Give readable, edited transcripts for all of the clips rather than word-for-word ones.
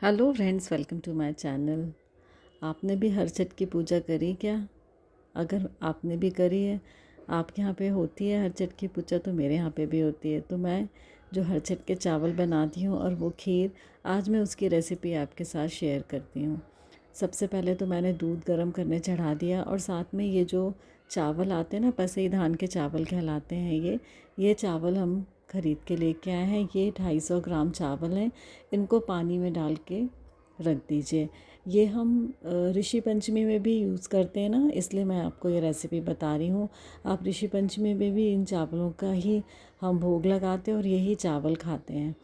Hello friends, welcome to my channel. आपने भी हर छठ की पूजा करी क्या? अगर आपने भी करी है, आपके यहाँ पे होती है हर छठ की पूजा, तो मेरे यहाँ पे भी होती है। तो मैं जो हर छठ के चावल बनाती हूँ और वो खीर, आज मैं उसकी रेसिपी आपके साथ शेयर करती हूँ। सबसे पहले तो मैंने दूध गर्म करने चढ़ा दिया और साथ में ये जो चावल आते हैं ना, पसई धान के चावल कहलाते हैं ये चावल हम ख़रीद के लेके आए हैं। ये 250 ग्राम चावल हैं। इनको पानी में डाल के रख दीजिए। ये हम ऋषि पंचमी में भी यूज़ करते हैं ना, इसलिए मैं आपको ये रेसिपी बता रही हूँ। आप ऋषि पंचमी में भी इन चावलों का ही हम भोग लगाते हैं और यही चावल खाते हैं।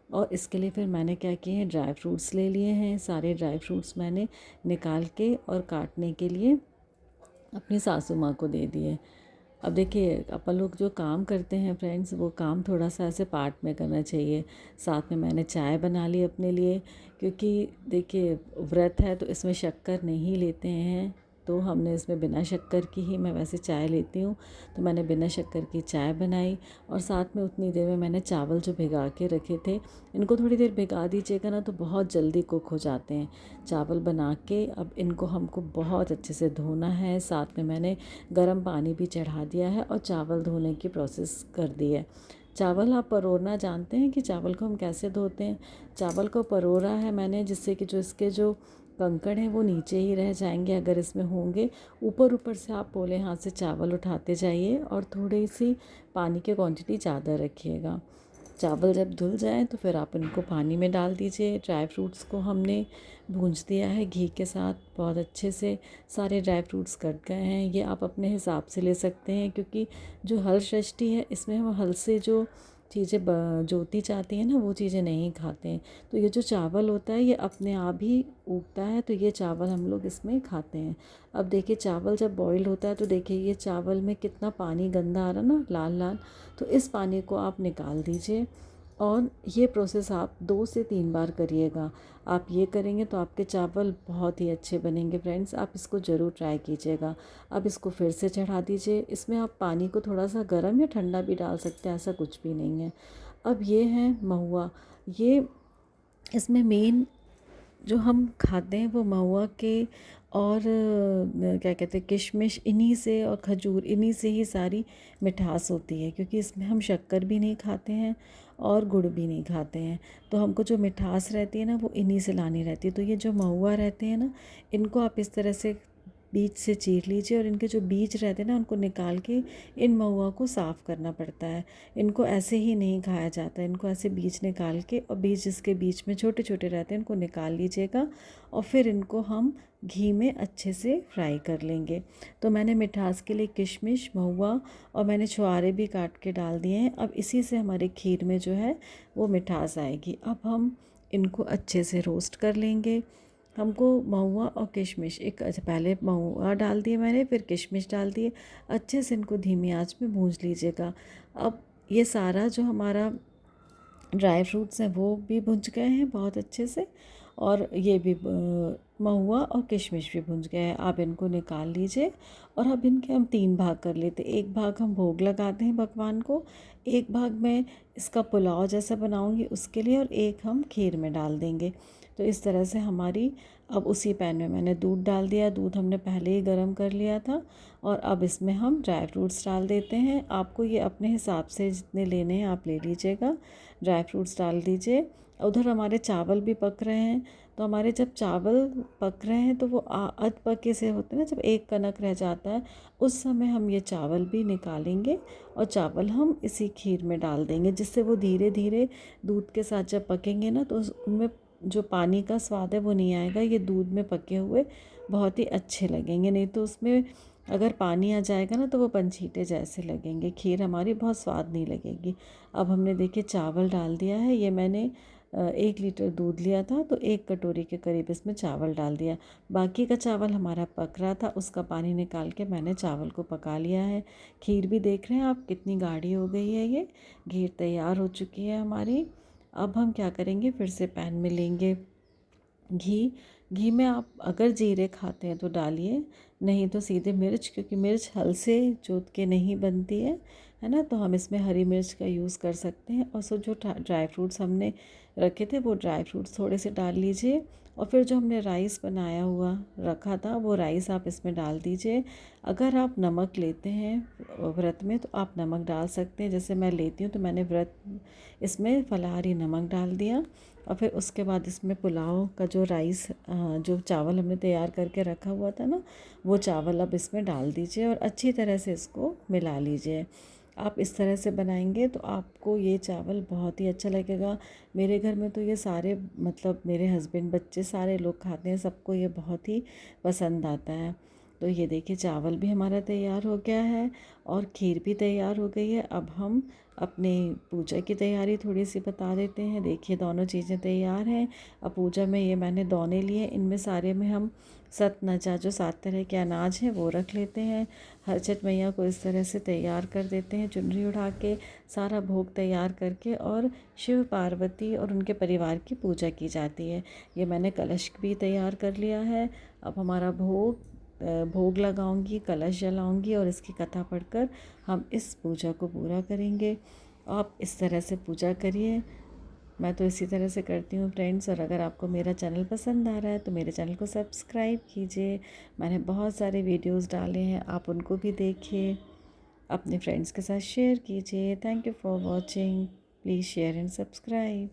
और इसके लिए फिर मैंने क्या किए हैं, ड्राई फ्रूट्स ले लिए हैं। सारे ड्राई फ्रूट्स मैंने निकाल के और काटने के लिए अपनी सासू माँ को दे दिए। अब देखिए, अपन लोग जो काम करते हैं फ्रेंड्स, वो काम थोड़ा सा ऐसे पार्ट में करना चाहिए। साथ में मैंने चाय बना ली अपने लिए, क्योंकि देखिए व्रत है तो इसमें शक्कर नहीं लेते हैं, तो हमने इसमें बिना शक्कर की ही, मैं वैसे चाय लेती हूँ तो मैंने बिना शक्कर की चाय बनाई। और साथ में उतनी देर में मैंने चावल जो भिगा के रखे थे, इनको थोड़ी देर भिगा दीजिएगा ना तो बहुत जल्दी कुक हो जाते हैं। चावल बना के अब इनको हमको बहुत अच्छे से धोना है। साथ में मैंने गर्म पानी भी चढ़ा दिया है और चावल धोने की प्रोसेस कर दी है। चावल आप परोरना जानते हैं कि चावल को हम कैसे धोते हैं? चावल को परोरा है मैंने, जिससे कि जो इसके जो कंकड़ हैं वो नीचे ही रह जाएंगे अगर इसमें होंगे। ऊपर ऊपर से आप पोले हाथ से चावल उठाते जाइए और थोड़ी सी पानी की क्वांटिटी ज़्यादा रखिएगा। चावल जब धुल जाए तो फिर आप इनको पानी में डाल दीजिए। ड्राई फ्रूट्स को हमने भूंज दिया है घी के साथ बहुत अच्छे से। सारे ड्राई फ्रूट्स कट गए हैं। ये आप अपने हिसाब से ले सकते हैं, क्योंकि जो हल षष्ठी है इसमें हम हल से जो चीज़ें जोती जाती हैं ना, वो चीज़ें नहीं खाते हैं। तो ये जो चावल होता है ये अपने आप ही उगता है, तो ये चावल हम लोग इसमें खाते हैं। अब देखिए, चावल जब बॉईल होता है तो देखिए ये चावल में कितना पानी गंदा आ रहा ना, लाल लाल। तो इस पानी को आप निकाल दीजिए और ये प्रोसेस आप 2 से 3 बार करिएगा। आप ये करेंगे तो आपके चावल बहुत ही अच्छे बनेंगे फ्रेंड्स। आप इसको ज़रूर ट्राई कीजिएगा। अब इसको फिर से चढ़ा दीजिए। इसमें आप पानी को थोड़ा सा गर्म या ठंडा भी डाल सकते हैं, ऐसा कुछ भी नहीं है। अब ये है महुआ। ये इसमें मेन जो हम खाते हैं वो महुआ के और क्या कहते हैं, किशमिश, इन्हीं से, और खजूर, इन्हीं से ही सारी मिठास होती है, क्योंकि इसमें हम शक्कर भी नहीं खाते हैं और गुड़ भी नहीं खाते हैं। तो हमको जो मिठास रहती है ना, वो इन्हीं से लानी रहती है। तो ये जो महुआ रहते हैं ना, इनको आप इस तरह से बीज से चीर लीजिए और इनके जो बीज रहते हैं ना, उनको निकाल के इन महुआ को साफ़ करना पड़ता है। इनको ऐसे ही नहीं खाया जाता है। इनको ऐसे बीज निकाल के, और बीज जिसके बीच में छोटे छोटे रहते हैं इनको निकाल लीजिएगा और फिर इनको हम घी में अच्छे से फ्राई कर लेंगे। तो मैंने मिठास के लिए किशमिश, महुआ और मैंने छुआरे भी काट के डाल दिए हैं। अब इसी से हमारे खीर में जो है वो मिठास आएगी। अब हम इनको अच्छे से रोस्ट कर लेंगे। हमको महुआ और किशमिश, एक अच्छा, पहले महुआ डाल दिए मैंने, फिर किशमिश डाल दिए। अच्छे से इनको धीमी आंच में भूंज लीजिएगा। अब ये सारा जो हमारा ड्राई फ्रूट्स हैं वो भी भुंज गए हैं बहुत अच्छे से, और ये भी महुआ और किशमिश भी भुंज गए हैं। आप इनको निकाल लीजिए और अब इनके हम 3 भाग कर लेते हैं। एक भाग हम भोग लगाते हैं भगवान को, एक भाग मैं इसका पुलाव जैसा बनाऊंगी उसके लिए, और एक हम खीर में डाल देंगे। तो इस तरह से हमारी, अब उसी पैन में मैंने दूध डाल दिया। दूध हमने पहले ही गर्म कर लिया था। और अब इसमें हम ड्राई फ्रूट्स डाल देते हैं। आपको ये अपने हिसाब से जितने लेने हैं आप ले लीजिएगा। ड्राई फ्रूट्स डाल दीजिए। उधर हमारे चावल भी पक रहे हैं। तो हमारे जब चावल पक रहे हैं तो वो अध पके से होते हैं ना, जब एक कनक रह जाता है उस समय हम ये चावल भी निकालेंगे और चावल हम इसी खीर में डाल देंगे, जिससे वो धीरे धीरे दूध के साथ जब पकेंगे ना तो उनमें जो पानी का स्वाद है वो नहीं आएगा। ये दूध में पके हुए बहुत ही अच्छे लगेंगे। नहीं तो उसमें अगर पानी आ जाएगा ना तो वो पंचीटे जैसे लगेंगे, खीर हमारी बहुत स्वाद नहीं लगेगी। अब हमने देखिए चावल डाल दिया है। ये मैंने 1 लीटर दूध लिया था तो 1 कटोरी के करीब इसमें चावल डाल दिया। बाकी का चावल हमारा पक रहा था, उसका पानी निकाल के मैंने चावल को पका लिया है। खीर भी देख रहे हैं आप कितनी गाढ़ी हो गई है। ये खीर तैयार हो चुकी है हमारी। अब हम क्या करेंगे, फिर से पैन में लेंगे घी। घी में आप अगर जीरे खाते हैं तो डालिए, नहीं तो सीधे मिर्च, क्योंकि मिर्च हल से जोत के नहीं बनती है ना। तो हम इसमें हरी मिर्च का यूज़ कर सकते हैं। और सो जो ड्राई फ्रूट्स हमने रखे थे वो ड्राई फ्रूट्स थोड़े से डाल लीजिए। और फिर जो हमने राइस बनाया हुआ रखा था वो राइस आप इसमें डाल दीजिए। अगर आप नमक लेते हैं व्रत में तो आप नमक डाल सकते हैं, जैसे मैं लेती हूँ तो मैंने व्रत इसमें फलाहारी नमक डाल दिया। और फिर उसके बाद इसमें पुलाव का जो राइस जो चावल हमने तैयार करके रखा हुआ था ना, वो चावल अब इसमें डाल दीजिए और अच्छी तरह से इसको मिला लीजिए। आप इस तरह से बनाएंगे तो आपको ये चावल बहुत ही अच्छा लगेगा। मेरे घर में तो ये सारे मतलब मेरे हस्बैंड बच्चे सारे लोग खाते हैं, सबको ये बहुत ही पसंद आता है। तो ये देखिए चावल भी हमारा तैयार हो गया है और खीर भी तैयार हो गई है। अब हम अपने पूजा की तैयारी थोड़ी सी बता देते हैं। देखिए दोनों चीज़ें तैयार हैं। अब पूजा में ये मैंने दोने लिए, इनमें सारे में हम सतनजा जो 7 तरह के अनाज हैं वो रख लेते हैं। हर छठ मैया को इस तरह से तैयार कर देते हैं, चुनरी उठा के सारा भोग तैयार करके, और शिव पार्वती और उनके परिवार की पूजा की जाती है। ये मैंने कलश भी तैयार कर लिया है। अब हमारा भोग लगाऊंगी, कलश जलाऊंगी और इसकी कथा पढ़कर हम इस पूजा को पूरा करेंगे। आप इस तरह से पूजा करिए। मैं तो इसी तरह से करती हूँ फ्रेंड्स। और अगर आपको मेरा चैनल पसंद आ रहा है तो मेरे चैनल को सब्सक्राइब कीजिए। मैंने बहुत सारे वीडियोस डाले हैं, आप उनको भी देखिए, अपने फ्रेंड्स के साथ शेयर कीजिए। Thank you for watching. Please share and subscribe.